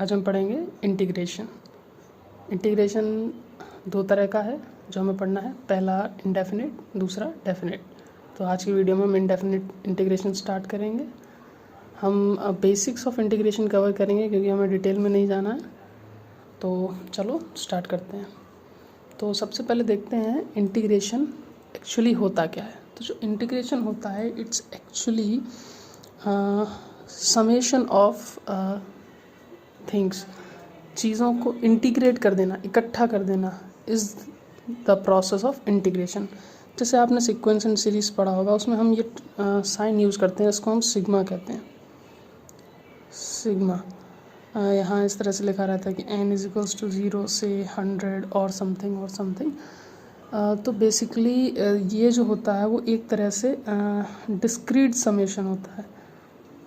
आज हम पढ़ेंगे इंटीग्रेशन। इंटीग्रेशन दो तरह का है जो हमें पढ़ना है, पहला इंडेफिनिट, दूसरा डेफिनिट। तो आज की वीडियो में हम इंडेफिनिट इंटीग्रेशन स्टार्ट करेंगे। हम बेसिक्स ऑफ इंटीग्रेशन कवर करेंगे क्योंकि हमें डिटेल में नहीं जाना है। तो चलो स्टार्ट करते हैं। तो सबसे पहले देखते हैं इंटीग्रेशन एक्चुअली होता क्या है। तो जो इंटीग्रेशन होता है it's actually summation of things, चीज़ों को इंटीग्रेट कर देना, इकट्ठा कर देना is the process of integration. जैसे आपने सीक्वेंस एंड सीरीज पढ़ा होगा, उसमें हम ये साइन यूज़ करते हैं, इसको हम सिग्मा कहते हैं। सिग्मा यहाँ इस तरह से लिखा रहता है कि n इज इक्वल्स टू 0 से 100 और समथिंग। तो बेसिकली ये जो होता है वो एक तरह से डिस्क्रीट समेशन होता है।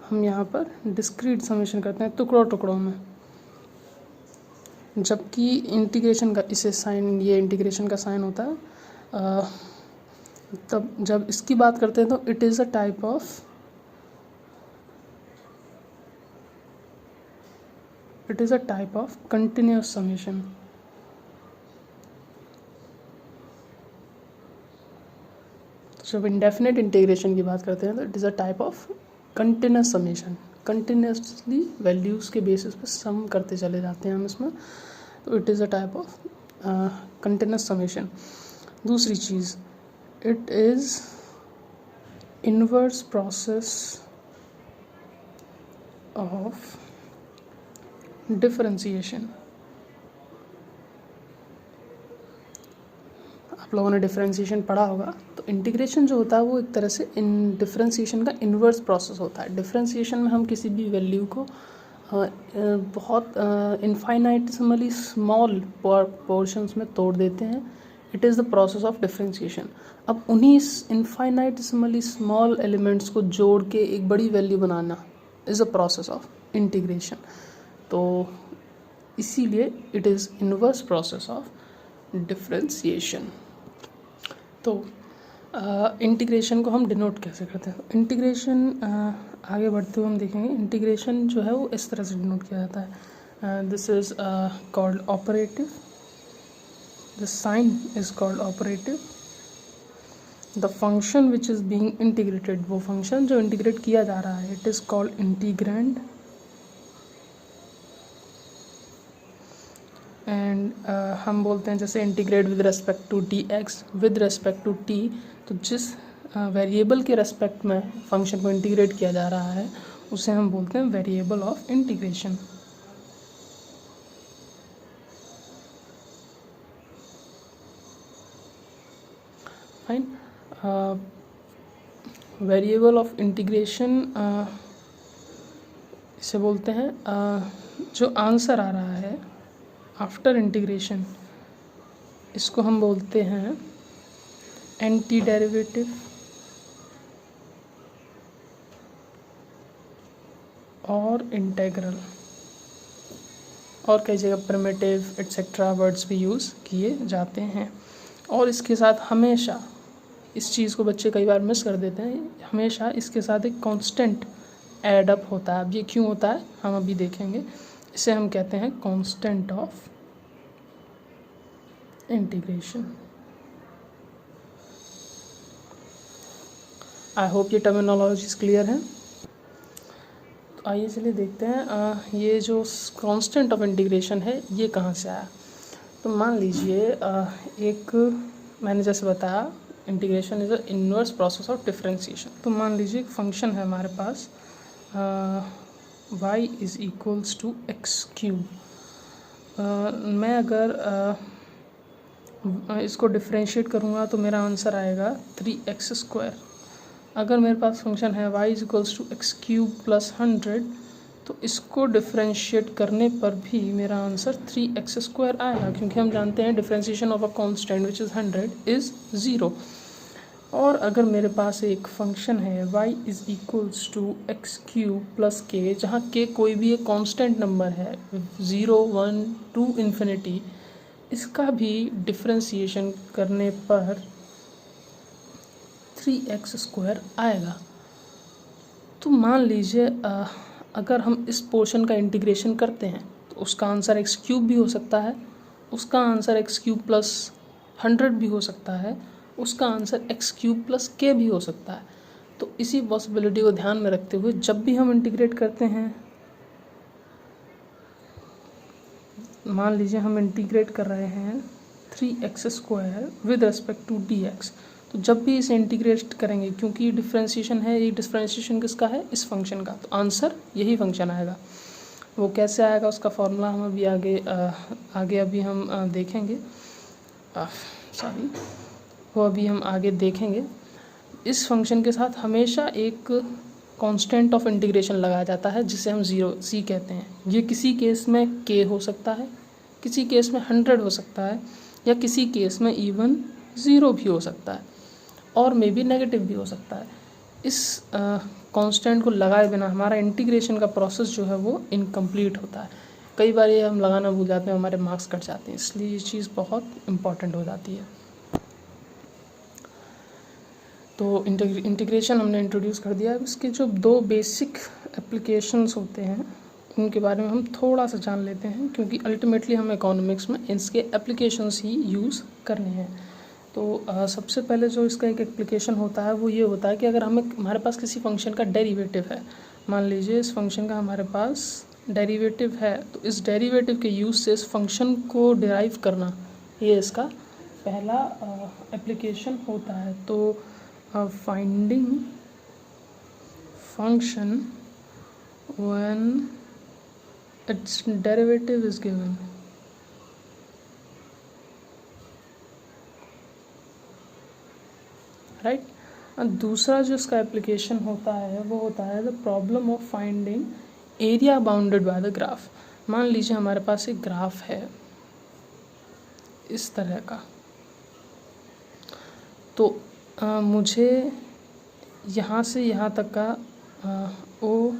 हम यहाँ पर डिस्क्रीट समेशन करते हैं टुकड़ों में, जबकि इंटीग्रेशन का इसे साइन, ये इंटीग्रेशन का साइन होता है। तब जब इसकी बात करते हैं तो it is a type of continuous summation. जब इंडेफिनिट इंटीग्रेशन की बात करते हैं तो it is a type of continuous summation. Continuously values के बेसिस पे सम करते चले जाते हैं हम इसमें, तो it is a type of continuous summation. दूसरी चीज़, it is inverse process of differentiation. आप लोगों ने डिफरेंशिएशन पढ़ा होगा, तो इंटीग्रेशन जो होता है वो एक तरह से इन डिफरेंशिएशन का इन्वर्स प्रोसेस होता है। डिफरेंशिएशन में हम किसी भी वैल्यू को बहुत इनफाइनाइटिसिमली स्मॉल पोर्शंस में तोड़ देते हैं। It is the process of differentiation. अब उन्हीं इनफाइनाइटिसिमली स्मॉल एलिमेंट्स को जोड़ के एक बड़ी value banana is a process of integration. तो इसीलिए it is inverse process of differentiation. तो इंटीग्रेशन को हम डिनोट कैसे करते हैं? इंटीग्रेशन आगे बढ़ते हुए हम देखेंगे। इंटीग्रेशन जो है वो इस तरह से डिनोट किया जाता है। This is called operative, this sign is called operative. The function which is being integrated, वो फंक्शन जो इंटीग्रेट किया जा रहा है, it is called integrand. And हम बोलते हैं जैसे integrate with respect to t x, with respect to t, तो जिस वेरिएबल के रेस्पेक्ट में फंक्शन को इंटीग्रेट किया जा रहा है उसे हम बोलते हैं variable of integration. Fine. Variable of integration इसे बोलते हैं जो आंसर आ रहा है आफ्टर इंटीग्रेशन, इसको हम बोलते हैं एंटी डेरिवेटिव और इंटेग्रल, और कई जगह प्रिमिटिव एटसेट्रा वर्ड्स भी यूज़ किए जाते हैं। और इसके साथ हमेशा, इस चीज़ को बच्चे कई बार मिस कर देते हैं, हमेशा इसके साथ एक कांस्टेंट ऐड अप होता है। अब ये क्यों होता है हम अभी देखेंगे। इसे हम कहते हैं constant of integration. I hope ये टर्मिनोलॉजीज क्लियर है। तो आइए चलिए देखते हैं ये जो कांस्टेंट ऑफ इंटीग्रेशन है ये कहाँ से आया। तो मान लीजिए एक, मैंने जैसे बताया integration is a inverse process of differentiation. तो मान लीजिए एक फंक्शन है हमारे पास y is equals to x cube. मैं अगर इसको डिफरेंशिएट करूँगा तो मेरा आंसर आएगा 3x²। अगर मेरे पास फंक्शन है y is equals to x cube plus 100, तो इसको डिफरेंशिएट करने पर भी मेरा आंसर 3x² आएगा, क्योंकि हम जानते हैं differentiation of a constant which is 100 is 0। और अगर मेरे पास एक फंक्शन है y is equals to x cube plus k, जहाँ k कोई भी एक कांस्टेंट नंबर है, 0, 1, 2 इन्फिनिटी, इसका भी डिफरेंशिएशन करने पर 3x² आएगा। तो मान लीजिए अगर हम इस पोर्शन का इंटीग्रेशन करते हैं तो उसका आंसर एक्स क्यूब भी हो सकता है, उसका आंसर एक्स क्यूब प्लस 100 भी हो सकता है, उसका आंसर एक्स क्यूब प्लस के भी हो सकता है। तो इसी पॉसिबिलिटी को ध्यान में रखते हुए जब भी हम इंटीग्रेट करते हैं, मान लीजिए हम इंटीग्रेट कर रहे हैं 3x² with respect to dx, तो जब भी इसे इंटीग्रेट करेंगे, क्योंकि डिफ्रेंशिएशन है, ये डिफ्रेंशिएशन किसका है, इस फंक्शन का, तो आंसर यही फंक्शन आएगा। वो कैसे आएगा उसका फॉर्मूला हम अभी आगे अभी हम देखेंगे, सॉरी, वो अभी हम आगे देखेंगे। इस फंक्शन के साथ हमेशा एक कांस्टेंट ऑफ इंटीग्रेशन लगाया जाता है जिसे हम c कहते हैं। ये किसी केस में k हो सकता है, किसी केस में 100 हो सकता है, या किसी केस में इवन 0 भी हो सकता है, और मे बी नेगेटिव भी हो सकता है। इस कांस्टेंट को लगाए बिना हमारा इंटीग्रेशन का प्रोसेस जो है वो इनकम्प्लीट होता है। कई बार ये हम लगाना भूल जाते हैं, हमारे मार्क्स कट जाते हैं, इसलिए ये चीज़ बहुत इम्पॉर्टेंट हो जाती है। तो इंटीग्रेशन हमने इंट्रोड्यूस कर दिया। इसके जो 2 बेसिक एप्लीकेशंस होते हैं उनके बारे में हम थोड़ा सा जान लेते हैं, क्योंकि अल्टीमेटली हम इकोनॉमिक्स में इसके एप्लीकेशंस ही यूज़ करने हैं। तो सबसे पहले जो इसका एक एप्लीकेशन होता है वो ये होता है कि अगर हमारे पास किसी फंक्शन का डेरिवेटिव है, मान लीजिए इस फंक्शन का हमारे पास डेरिवेटिव है, तो इस डेरिवेटिव के यूज़ से इस फंक्शन को डिराइव करना, ये इसका पहला एप्लीकेशन होता है। तो finding function when it's derivative is given, right. दूसरा जो इसका एप्लीकेशन होता है वो होता है the problem of finding area bounded by the graph. मान लीजिए हमारे पास एक ग्राफ है इस तरह का, तो मुझे यहाँ से यहाँ तक का ओ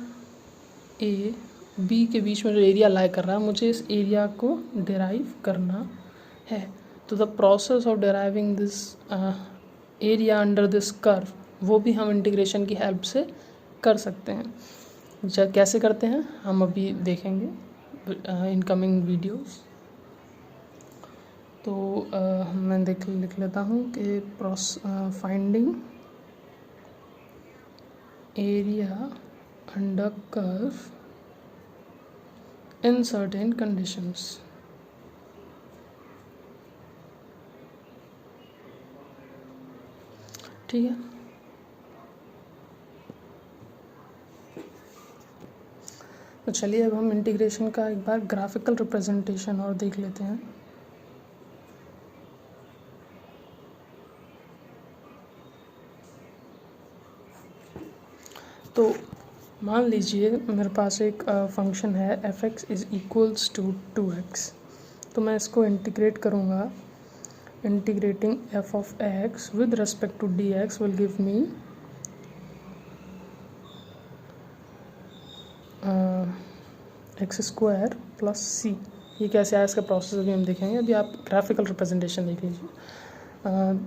ए बी के बीच में जो एरिया लाई कर रहा है, मुझे इस एरिया को डिराइव करना है। तो the process of deriving this area under this curve, वो भी हम इंटीग्रेशन की हेल्प से कर सकते हैं। कैसे करते हैं हम अभी देखेंगे इन कमिंग वीडियोस। तो मैं लिख लेता हूँ कि finding area under curve in certain conditions. ठीक है, तो चलिए अब हम इंटीग्रेशन का एक बार ग्राफिकल रिप्रेजेंटेशन और देख लेते हैं। तो मान लीजिए मेरे पास एक फंक्शन है f(x) is equals to 2x, तो मैं इसको इंटीग्रेट करूँगा। Integrating f of x with respect to dx will give me x² plus c। ये कैसे आया इसका प्रोसेस अभी हम देखेंगे। अभी आप ग्राफिकल रिप्रेजेंटेशन देख लीजिए,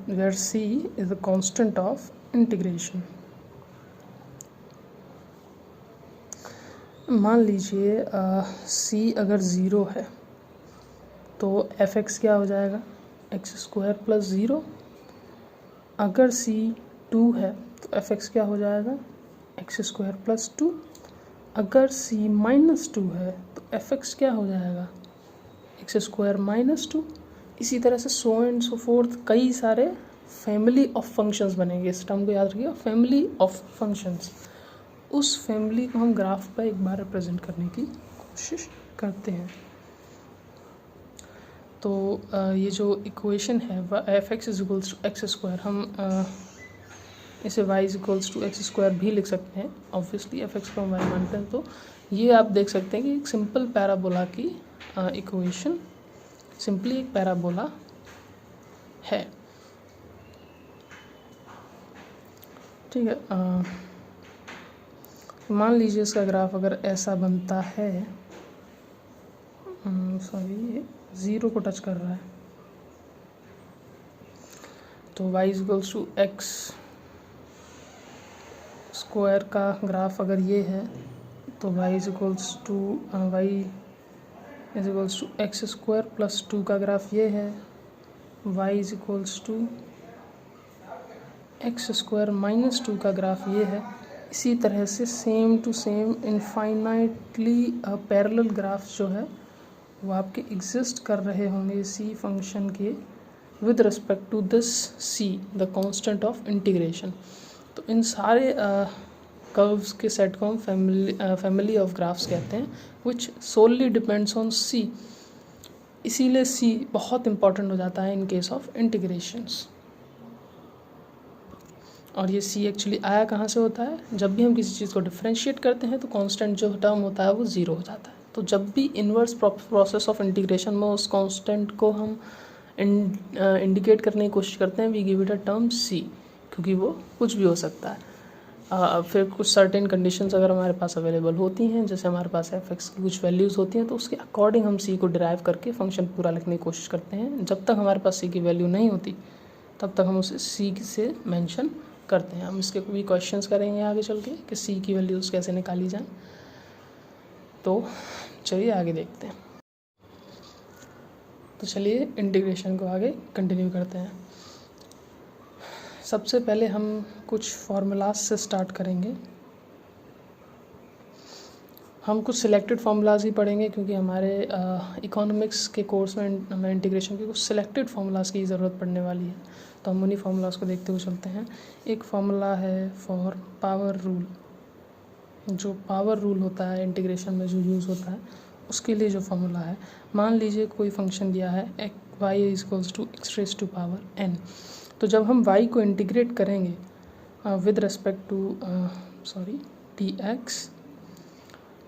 where c is the constant of integration. मान लीजिए c अगर 0 है तो f(x) क्या हो जाएगा, x² प्लस 0। अगर c 2 है तो f(x) क्या हो जाएगा, x² प्लस 2। अगर c माइनस 2 है तो f(x) क्या हो जाएगा, x² माइनस 2। इसी तरह से सो एंड सो फोर्थ, कई सारे फैमिली ऑफ फंक्शंस बनेंगे। इस टर्म को याद रखिएगा, फैमिली ऑफ फंक्शंस। उस फैमिली को हम ग्राफ पर एक बार रिप्रेजेंट करने की कोशिश करते हैं। तो ये जो इक्वेशन है f(x) is equals to x², हम इसे y is equals to x² भी लिख सकते हैं। ऑब्वियसली f(x) को हम y मानते हैं, तो ये आप देख सकते हैं कि एक सिंपल पैराबोला की इक्वेशन, सिंपली एक पैराबोला है। ठीक है, मान लीजिए इसका ग्राफ अगर ऐसा बनता है, सॉरी 0 को टच कर रहा है, तो y is equals to x² का ग्राफ अगर ये है तो y is equals to y is equals to x square plus 2 का ग्राफ ये है, y is equals to x square minus 2 का ग्राफ ये है। इसी तरह से same to same infinitely parallel graph जो है वो आपके एग्जिस्ट कर रहे होंगे सी फंक्शन के with respect to this c, the constant of integration. तो इन सारे कर्व्स के सेट को हम फैमिली ऑफ ग्राफ्स कहते हैं विच सोलली डिपेंड्स ऑन सी। इसीलिए सी बहुत इंपॉर्टेंट हो जाता है इन केस ऑफ इंटीग्रेशंस। और ये सी एक्चुअली आया कहाँ से होता है, जब भी हम किसी चीज़ को डिफ्रेंशिएट करते हैं तो कांस्टेंट जो टर्म होता है वो ज़ीरो हो जाता है। तो जब भी इन्वर्स प्रोसेस ऑफ इंटीग्रेशन में उस कांस्टेंट को हम इंडिकेट करने की कोशिश करते हैं, we give it a term C, क्योंकि वो कुछ भी हो सकता है। फिर कुछ सर्टेन कंडीशंस अगर हमारे पास अवेलेबल होती हैं, जैसे हमारे पास एफ एक्स की कुछ वैल्यूज़ होती हैं, तो उसके अकॉर्डिंग हम सी को डिराइव करके फंक्शन पूरा लिखने की कोशिश करते हैं। जब तक हमारे पास सी की वैल्यू नहीं होती तब तक हम उसे सी से मेंशन करते हैं। हम इसके भी क्वेश्चंस करेंगे आगे चल के कि सी की वैल्यूज़ कैसे निकाली जाए। तो चलिए आगे देखते हैं। तो चलिए इंटीग्रेशन को आगे कंटिन्यू करते हैं। सबसे पहले हम कुछ फार्मूलाज से स्टार्ट करेंगे। हम कुछ सिलेक्टेड फार्मूलाज ही पढ़ेंगे, क्योंकि हमारे इकोनॉमिक्स के कोर्स में हमें इंटीग्रेशन के कुछ सिलेक्टेड फार्मूलाज की ज़रूरत पड़ने वाली है। तो हम उन्हीं फार्मूलाज को देखते हुए चलते हैं। एक फार्मूला है फॉर पावर रूल। जो पावर रूल होता है इंटीग्रेशन में जो यूज़ होता है, उसके लिए जो फार्मूला है, मान लीजिए कोई फंक्शन दिया है y is equals to x raise to power n. तो जब हम y को इंटीग्रेट करेंगे with respect to d x,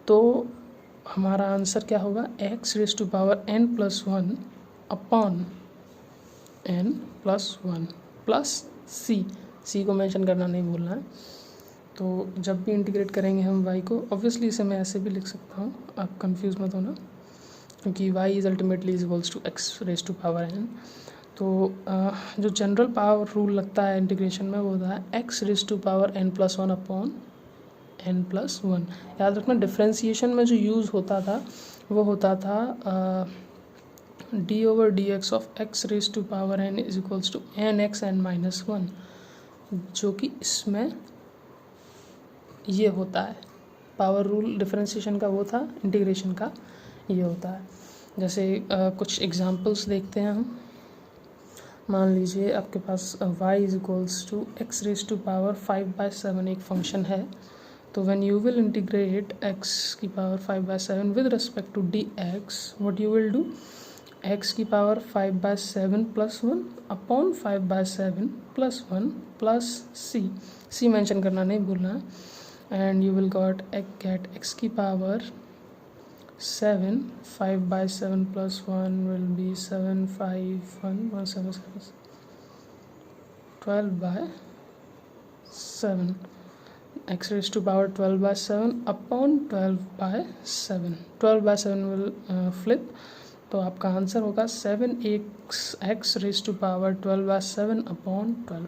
तो हमारा आंसर क्या होगा, x raise to power n plus 1 upon n plus 1 plus c को मेंशन करना नहीं भूलना है। तो जब भी इंटीग्रेट करेंगे हम y को, ऑब्वियसली इसे मैं ऐसे भी लिख सकता हूँ, आप कंफ्यूज मत होना, क्योंकि y is ultimately is equals to x raise to power n। तो जो जनरल पावर रूल लगता है इंटीग्रेशन में वो होता है x raise to power n plus 1 upon n plus 1। याद रखना डिफ्रेंसीशन में जो यूज़ होता था वो होता था d over d x of x raise to power n is equals to n x n minus 1, जो कि इसमें ये होता है पावर रूल डिफ्रेंसीशन का, वो था इंटीग्रेशन का ये होता है। जैसे कुछ एग्जांपल्स देखते हैं हम। मान लीजिए आपके पास y is equals to x raise to power 5/7 एक फंक्शन है। तो when you will integrate x की power 5/7 with respect to d x, what you will do, x की power 5/7 plus 1 upon 5/7 plus 1 plus c mention करना नहीं भूलना है। And you will get x की power 7, 5/7 plus 1 will be 7, 5, 1, 1, 7, 7, 12/7, x raised to power 12/7 upon 12/7, 12/7 will flip, तो आपका answer होगा 7x raised to power 12/7 upon 12।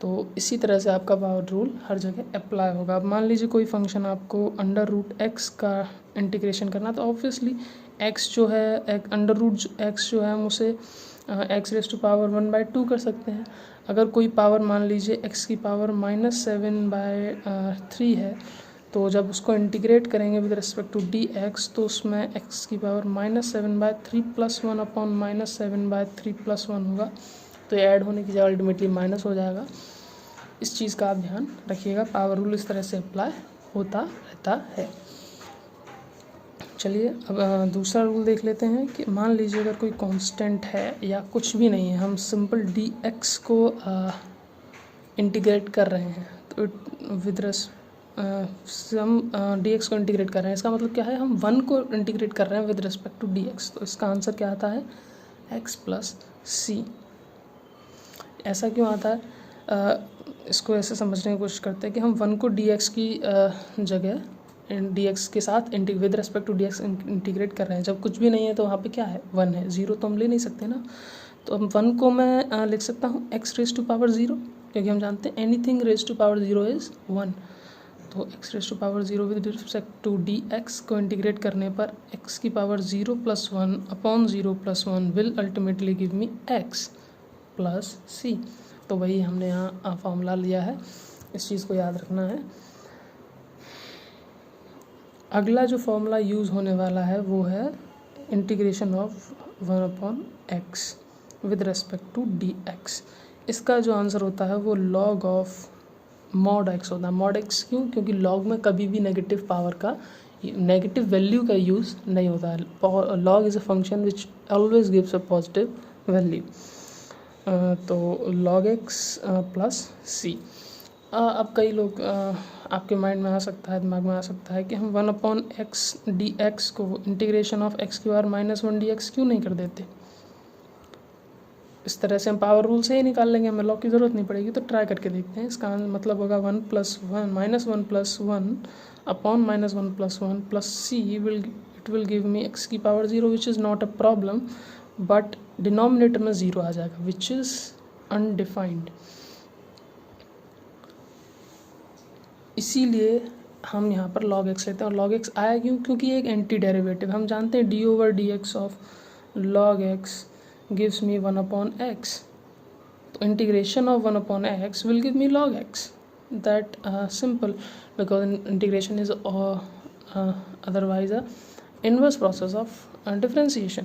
तो इसी तरह से आपका पावर रूल हर जगह अप्लाई होगा। अब मान लीजिए कोई फंक्शन आपको अंडर रूट एक्स का इंटीग्रेशन करना, तो ऑब्वियसली एक्स जो है अंडर रूट एक्स जो है हम उसे एक्स रेज टू पावर 1/2 कर सकते हैं। अगर कोई पावर मान लीजिए एक्स की पावर -7/3 है, तो जब उसको इंटीग्रेट करेंगे with respect to d x, तो उसमें एक्स की पावर -7/3 प्लस 1 अपॉन -7/3 प्लस 1 होगा। तो ये ऐड होने की जगह अल्टीमेटली माइनस हो जाएगा। इस चीज़ का आप ध्यान रखिएगा। पावर रूल इस तरह से अप्लाई होता रहता है। चलिए अब दूसरा रूल देख लेते हैं कि मान लीजिए अगर कोई कांस्टेंट है या कुछ भी नहीं है, हम सिंपल डी एक्स को इंटीग्रेट कर रहे हैं, तो विद हम डी एक्स को इंटीग्रेट कर रहे हैं, इसका मतलब क्या है, हम 1 को इंटीग्रेट कर रहे हैं with respect to d x. तो इसका आंसर क्या आता है, एक्स प्लस सी। ऐसा क्यों आता है, इसको ऐसे समझने की कोशिश करते हैं कि हम 1 को डी एक्स की जगह डी एक्स के साथ with respect to d x integrate कर रहे हैं। जब कुछ भी नहीं है तो वहाँ पे क्या है, 1 है, 0 तो हम ले नहीं सकते ना। तो अब 1 को मैं लिख सकता हूँ एक्स रेज टू पावर 0, क्योंकि हम जानते हैं anything raise to power 0 is 1। तो तो x raise to power 0 with respect to d x को इंटीग्रेट करने पर एक्स की power 0 + 1 upon 0 + 1 will ultimately give me x plus C. तो वही हमने यहाँ फॉर्मूला लिया है, इस चीज़ को याद रखना है। अगला जो फॉर्मूला यूज़ होने वाला है वो है integration of 1/x with respect to d x. इसका जो आंसर होता है वो log ऑफ mod x होता है। mod x क्यों? क्योंकि log में कभी भी नेगेटिव पावर का, नेगेटिव वैल्यू का यूज़ नहीं होता है। log is a function which always gives a positive value. तो log x प्लस सी। अब कई लोग आपके माइंड में आ सकता है, दिमाग में आ सकता है कि हम 1/x dx को इंटीग्रेशन ऑफ x की पावर -1 dx क्यों नहीं कर देते। इस तरह से हम पावर रूल से ही निकाल लेंगे, हमें लॉग की ज़रूरत नहीं पड़ेगी। तो ट्राई करके देखते हैं। इसका मतलब होगा 1 + 1 -1 + 1 upon -1 + 1 plus see it will give me x की power 0 which is not a problem, but denominator में 0 आ जाएगा विच इज़ अनडिफाइंड। इसीलिए हम यहाँ पर log x लेते हैं। और log x आया क्यों? क्योंकि ये एक एंटी डेरिवेटिव। हम जानते हैं d/dx of log x gives me 1/x। तो integration of 1/x will give me log x। That simple, because integration is otherwise a inverse process of differentiation।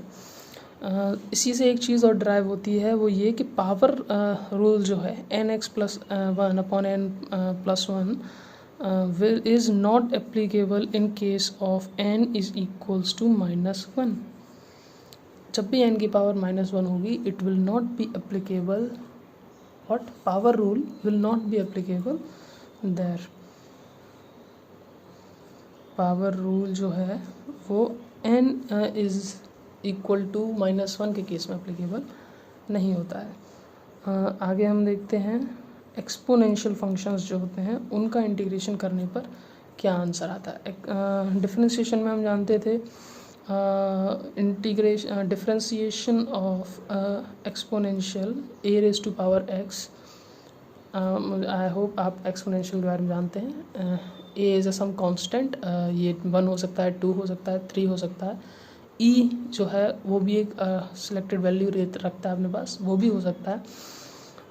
इसी से एक चीज़ और ड्राइव होती है, वो ये कि पावर रूल जो है nx + 1/n + 1 is not applicable in case of n is equals to -1। जब भी n की पावर -1 होगी, it will not be applicable, what power rule will not be applicable there. Power rule जो है वो n is equal to -1 के case में applicable नहीं होता है। आगे हम देखते हैं एक्सपोनेंशियल फंक्शंस जो होते हैं उनका इंटीग्रेशन करने पर क्या आंसर आता है। डिफरेंशिएशन में हम जानते थे differentiation of exponential a⁻x। I hope आप एक्सपोनेंशियल के बारे में जानते हैं। a is a some constant, ये 1 हो सकता है, 2 हो सकता है, 3 हो सकता है। e जो है वो भी एक सिलेक्टेड वैल्यू रखता है अपने पास, वो भी हो सकता है।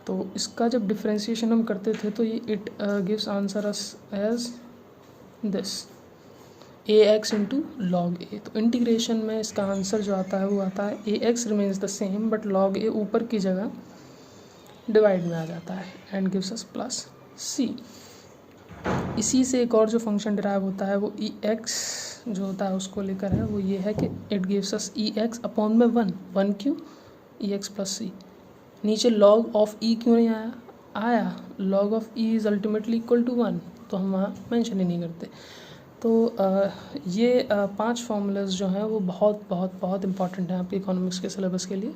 तो इसका जब डिफरेंशिएशन हम करते थे तो ये it gives answer as this ax into log a। तो इंटीग्रेशन में इसका आंसर जो आता है वो आता है ax remains the same but log a ऊपर की जगह डिवाइड में आ जाता है and gives us plus c। इसी से एक और जो फंक्शन डिराइव होता है वो ex जो होता है उसको लेकर है। वो ये है कि it gives us ex upon में 1 क्यों? ex plus c। नीचे log ऑफ e क्यों नहीं आया? log of e is ultimately equal to 1, तो हम वहाँ मेंशन ही नहीं करते। तो ये 5 फॉर्मूलाज जो हैं वो बहुत बहुत बहुत इंपॉर्टेंट हैं आपके इकोनॉमिक्स के सिलेबस के लिए।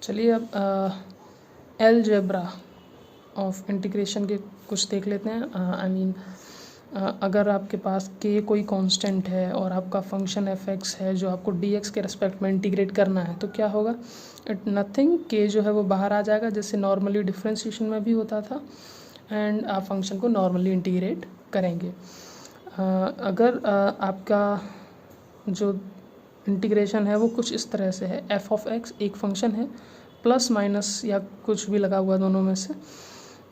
चलिए अब अलजेब्रा ऑफ इंटीग्रेशन के कुछ देख लेते हैं। अगर आपके पास k कोई कांस्टेंट है और आपका फंक्शन f(x) है जो आपको dx के रेस्पेक्ट में इंटीग्रेट करना है तो क्या होगा? इट नथिंग, k जो है वो बाहर आ जाएगा जैसे नॉर्मली डिफरेंशिएशन में भी होता था, एंड आप फंक्शन को नॉर्मली इंटीग्रेट करेंगे। अगर आपका जो इंटीग्रेशन है वो कुछ इस तरह से है, f(x) एक फंक्शन है, प्लस माइनस या कुछ भी लगा हुआ दोनों में से,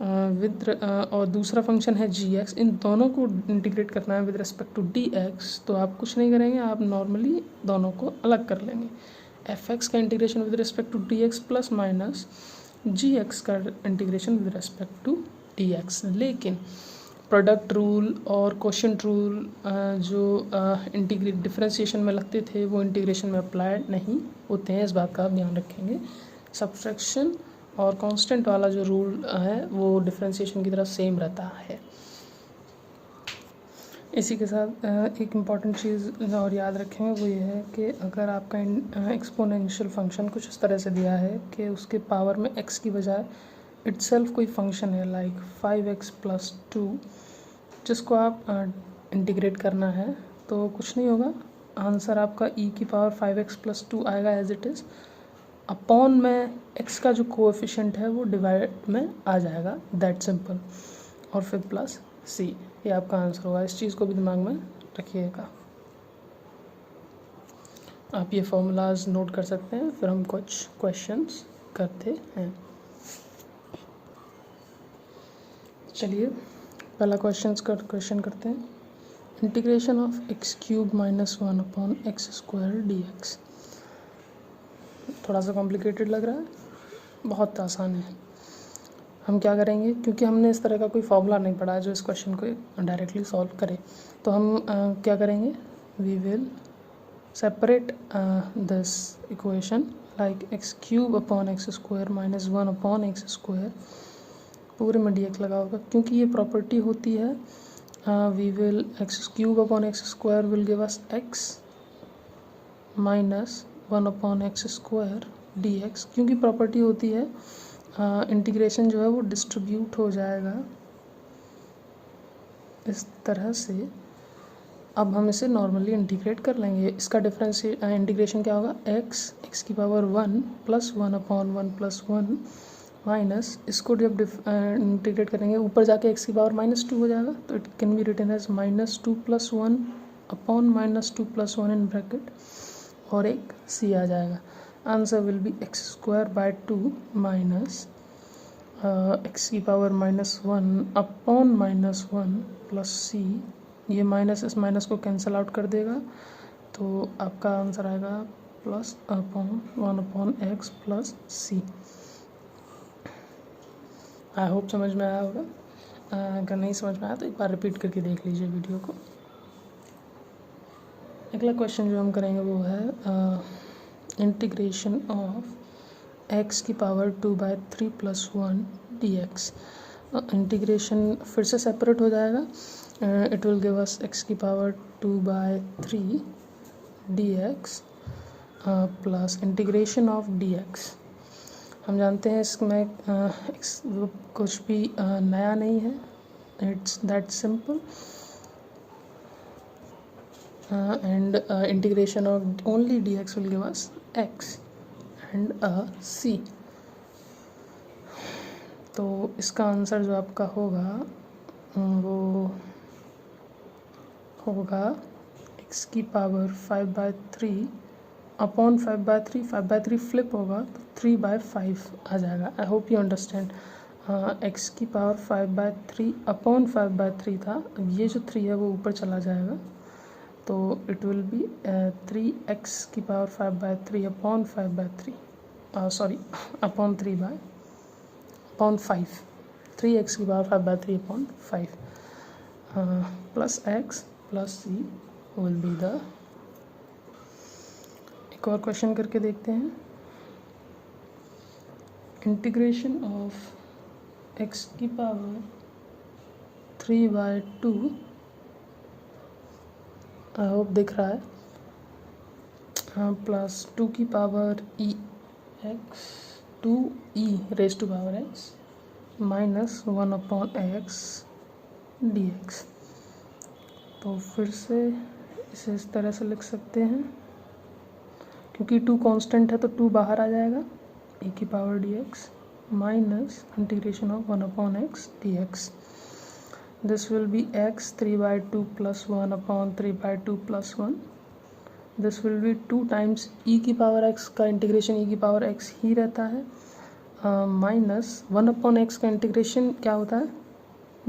और दूसरा फंक्शन है gx, इन दोनों को इंटीग्रेट करना है विद रिस्पेक्ट टू dx, तो आप कुछ नहीं करेंगे, आप नॉर्मली दोनों को अलग कर लेंगे। fx का integration with respect to dx plus minus gx का integration with respect to dx। लेकिन प्रोडक्ट रूल और क्वोशिएंट रूल जो इंटीग्रेट डिफरेंशिएशन में लगते थे वो इंटीग्रेशन में अप्लाई नहीं होते हैं, इस बात का आप ध्यान रखेंगे। सब्ट्रैक्शन और कांस्टेंट वाला जो रूल है वो डिफरेंशिएशन की तरह सेम रहता है। इसी के साथ एक इम्पॉर्टेंट चीज़ और याद रखेंगे वो ये है कि अगर आपका एक्सपोनेंशियल फंक्शन कुछ इस तरह से दिया है कि उसके पावर में x की बजाय इटसेल्फ कोई फंक्शन है लाइक 5x + 2 जिसको आप इंटीग्रेट करना है, तो कुछ नहीं होगा, आंसर आपका e की पावर 5x + 2 आएगा एज इट इज़। अपॉन में x का जो कोएफिशिएंट है वो डिवाइड में आ जाएगा, दैट सिंपल, और फिर प्लस c, ये आपका आंसर होगा। इस चीज़ को भी दिमाग में रखिएगा। आप ये फॉर्मूलाज नोट कर सकते हैं, फिर हम कुछ क्वेश्चंस करते हैं। चलिए पहला क्वेश्चन करते हैं। Integration of x cube minus 1 upon x square d x. थोड़ा सा कॉम्प्लिकेटेड लग रहा है, बहुत आसान है। हम क्या करेंगे, क्योंकि हमने इस तरह का कोई फॉर्मूला नहीं पढ़ा है जो इस क्वेश्चन को डायरेक्टली सॉल्व करे, तो हम क्या करेंगे, we will separate this equation like x cube upon x square minus 1 upon x square, पूरे में डी एक्स लगा होगा, क्योंकि ये प्रॉपर्टी होती है we will x cube upon x square will give us x minus 1 upon x square d x, क्योंकि property होती है इंटीग्रेशन जो है वो डिस्ट्रीब्यूट हो जाएगा इस तरह से। अब हम इसे नॉर्मली इंटीग्रेट कर लेंगे। इसका डिफरेंस इंटीग्रेशन क्या होगा, एक्स की power 1 plus 1 upon 1 plus 1 minus, इसको जब इंटीग्रेट करेंगे ऊपर जाके एक्स की पावर -2 हो जाएगा, तो it can be written as -2 plus 1 upon -2 plus 1 in bracket, और एक सी आ जाएगा। Answer will be x square by 2 minus x की पावर -1 अपॉन -1 प्लस सी, ये माइनस इस माइनस को कैंसिल आउट कर देगा, तो आपका आंसर आएगा plus upon 1 upon x plus c. I hope समझ में आया होगा। अगर नहीं समझ में आया तो एक बार रिपीट करके देख लीजिए वीडियो को। अगला क्वेश्चन जो हम करेंगे वो है इंटीग्रेशन ऑफ एक्स की power 2/3 plus 1 d x. Integration फिर से सेपरेट हो जाएगा, it will give us x की power 2/3 d x plus integration of d x. हम जानते हैं इसमें कुछ भी नया नहीं है, it's that simple, and integration of only d x will give us x and C. तो इसका आंसर जो आपका होगा वो होगा एक्स की पावर 5/3 अपॉन 5/3, 5/3 फ्लिप होगा तो 3/5 आ जाएगा। I hope you understand. X की पावर 5/3 अपॉन 5/3 था, अब ये जो 3 है वो ऊपर चला जाएगा, तो इट विल बी 3x की power 5/3 upon 5/3, sorry upon 5, 3x की power 5/3 upon 5 plus x plus c will be the. एक और क्वेश्चन करके देखते हैं। इंटीग्रेशन ऑफ x की पावर 3/2, आई होप दिख रहा है, हाँ, प्लस 2 की power e x 2e raise to power x minus 1 upon x d x. तो फिर से इसे इस तरह से लिख सकते हैं, क्योंकि 2 कांस्टेंट है तो 2 बाहर आ जाएगा, e की power D x minus integration of 1 upon x D x. This will be x 3/2 plus 1 upon 3/2 plus 1। This will be 2 times e की पावर x का इंटीग्रेशन e की पावर x ही रहता है, माइनस 1 अपॉन x का integration क्या होता है,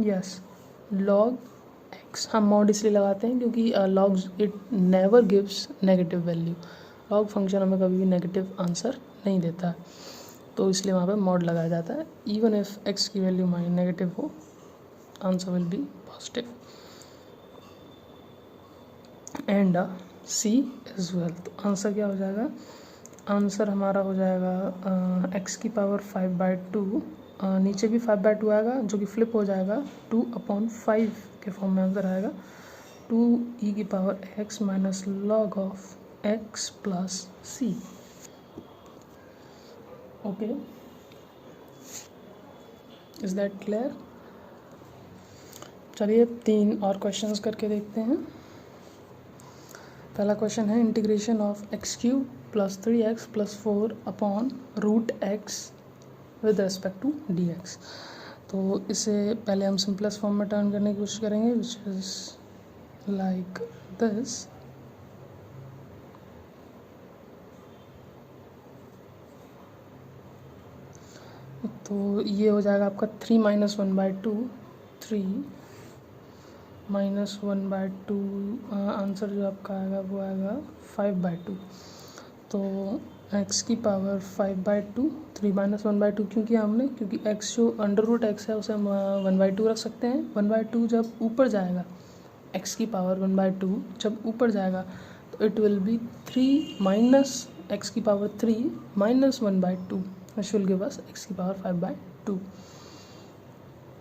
yes log x। हम मॉड इसलिए लगाते हैं क्योंकि log it never gives negative value, log function हमें कभी भी नेगेटिव आंसर नहीं देता, तो इसलिए वहाँ पे मॉड लगाया जाता है। इवन इफ x की वैल्यू नेगेटिव हो, answer will B positive and c is well. तो आंसर क्या हो जाएगा, आंसर हमारा हो जाएगा x की पावर 5/2, नीचे भी 5/2 आएगा जो कि फ्लिप हो जाएगा, 2 अपॉन 5 के फॉर्म में आंसर आएगा, 2e की power x minus log of x plus c। Okay, is that clear. चलिए 3 और क्वेश्चंस करके देखते हैं। पहला क्वेश्चन है integration of x cube plus 3x plus 4 upon root x with respect to d x. तो इसे पहले हम सिंपलेस्ट फॉर्म में टर्न करने की कोशिश करेंगे, विच इज़ लाइक दिस। तो ये हो जाएगा आपका 3 माइनस 1/2, 3 माइनस 1/2, आंसर जो आपका आएगा वो आएगा 5/2। तो x की पावर 5/2, 3 माइनस 1/2 क्यों किया हमने, क्योंकि x जो अंडर रूट एक्स है उसे हम 1/2 रख सकते हैं। 1/2 जब ऊपर जाएगा, x की पावर 1/2 जब ऊपर जाएगा तो it will be 3 minus x की power 3 minus 1/2 which will give us x की पावर 5/2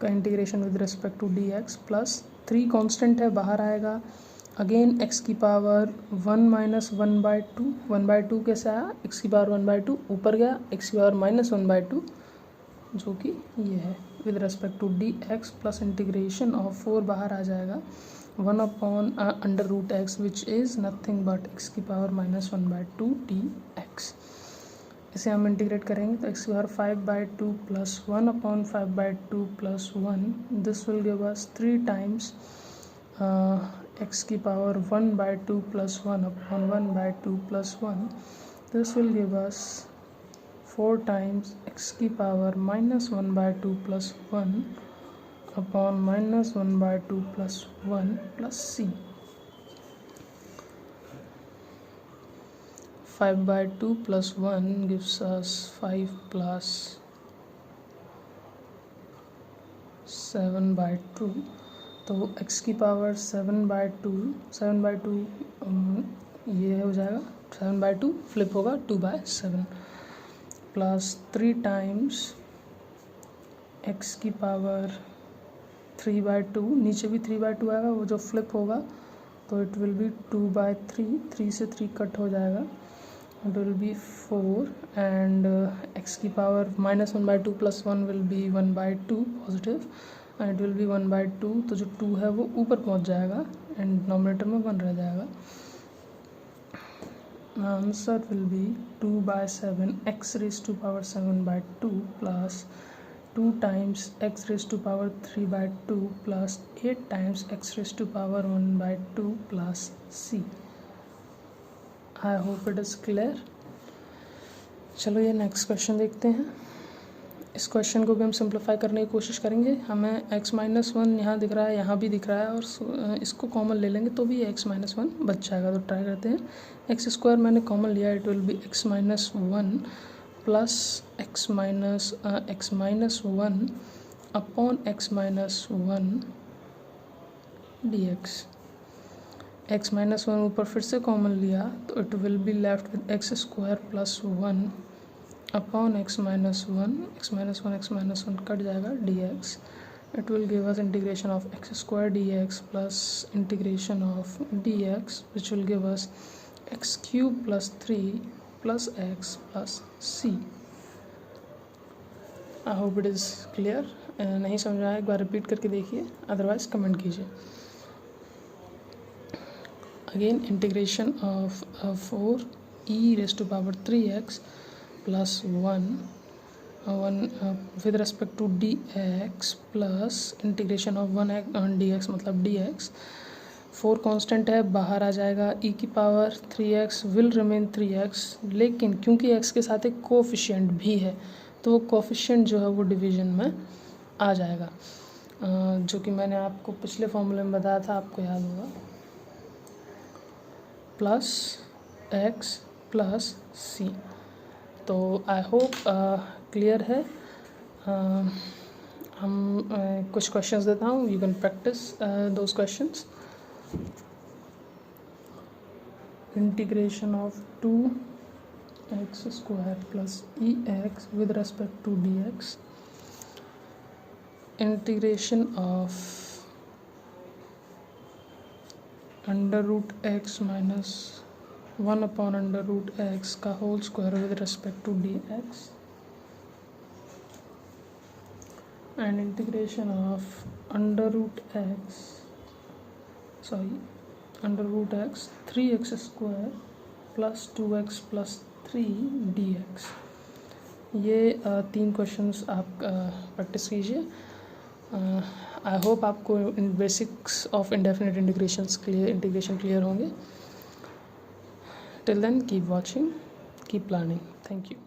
का integration with respect to d x plus 3 constant है बाहर आएगा। अगेन x की पावर 1 माइनस 1/2, 1/2 कैसे आया, x की पावर 1/2 ऊपर गया, x की पावर माइनस 1/2 जो कि ये है with respect to d x plus integration of 4 बाहर आ जाएगा 1 upon under root x which is nothing but x की पावर माइनस 1/2 डी एक्स। इसे हम इंटीग्रेट करेंगे तो x की power 5/2 plus 1 upon 5/2 plus 1, this will give us 3 times x की power 1/2 plus 1 upon 1/2 plus 1, this will give us 4 times x की power minus 1/2 plus 1 upon minus 1/2 plus 1 plus c। 5/2 plus 1 gives us 5 plus 7/2। तो x की power 7/2 ये हो जाएगा 7/2 flip होगा 2/7 plus 3 times x की power 3/2, नीचे भी 3/2 आएगा, वो जो फ्लिप होगा तो इट विल बी 2/3, 3 से 3 कट हो जाएगा, it will be 4 and x की power minus 1/2 plus 1 will be 1/2 positive and it will be 1/2, तो जो 2 है वो ऊपर पहुंच जाएगा एंड डिनोमिनेटर में 1 रह जाएगा। Answer will B 2/7 x raised to power 7/2 plus 2 times x raised to power 3/2 plus 8 times x raised to power 1/2 plus c। I hope it is clear. चलो ये नेक्स्ट क्वेश्चन देखते हैं। इस क्वेश्चन को भी हम सिंप्लीफाई करने की कोशिश करेंगे। हमें x माइनस 1 यहाँ दिख रहा है, यहाँ भी दिख रहा है, और इसको कॉमन ले लेंगे तो भी x माइनस 1 बच जाएगा। तो ट्राई करते हैं। एक्स स्क्वायर मैंने कॉमन लिया, it will be x minus 1 plus x minus 1 upon x minus 1 d x. x minus 1 ऊपर फिर से कॉमन लिया तो it will be left with x square plus 1 upon x minus 1 कट जाएगा d x. It will give us integration of x square d x plus integration of d x which will give us x cube plus 3 plus x plus c. I hope it is clear. नहीं समझ आया एक बार repeat करके देखिए, otherwise comment कीजिए। Again integration of 4 e raised to power 3x plus 1 with respect to dx plus integration of 1 dx मतलब dx। 4 constant है, बाहर आ जाएगा, e की power 3x will remain 3x, लेकिन क्योंकि x के साथ एक कोफिशिएंट भी है तो वो कोफिशिएंट जो है वो डिवीजन में आ जाएगा, जो कि मैंने आपको पिछले फॉर्मूले में बताया था, आपको याद होगा, प्लस एक्स प्लस सी। तो आई होप क्लियर है। हम कुछ क्वेश्चंस देता हूँ, you can practice those questions. Integration of 2x square plus e x with respect to d x, integration of under root x minus 1 upon under root x का whole square with respect to d x, and integration of under root x √x 3x² + 2x + 3 dx। ये 3 questions आप practice कीजिए। I hope आपको basics of indefinite integration clear होंगे। Till then keep watching, keep planning. Thank you.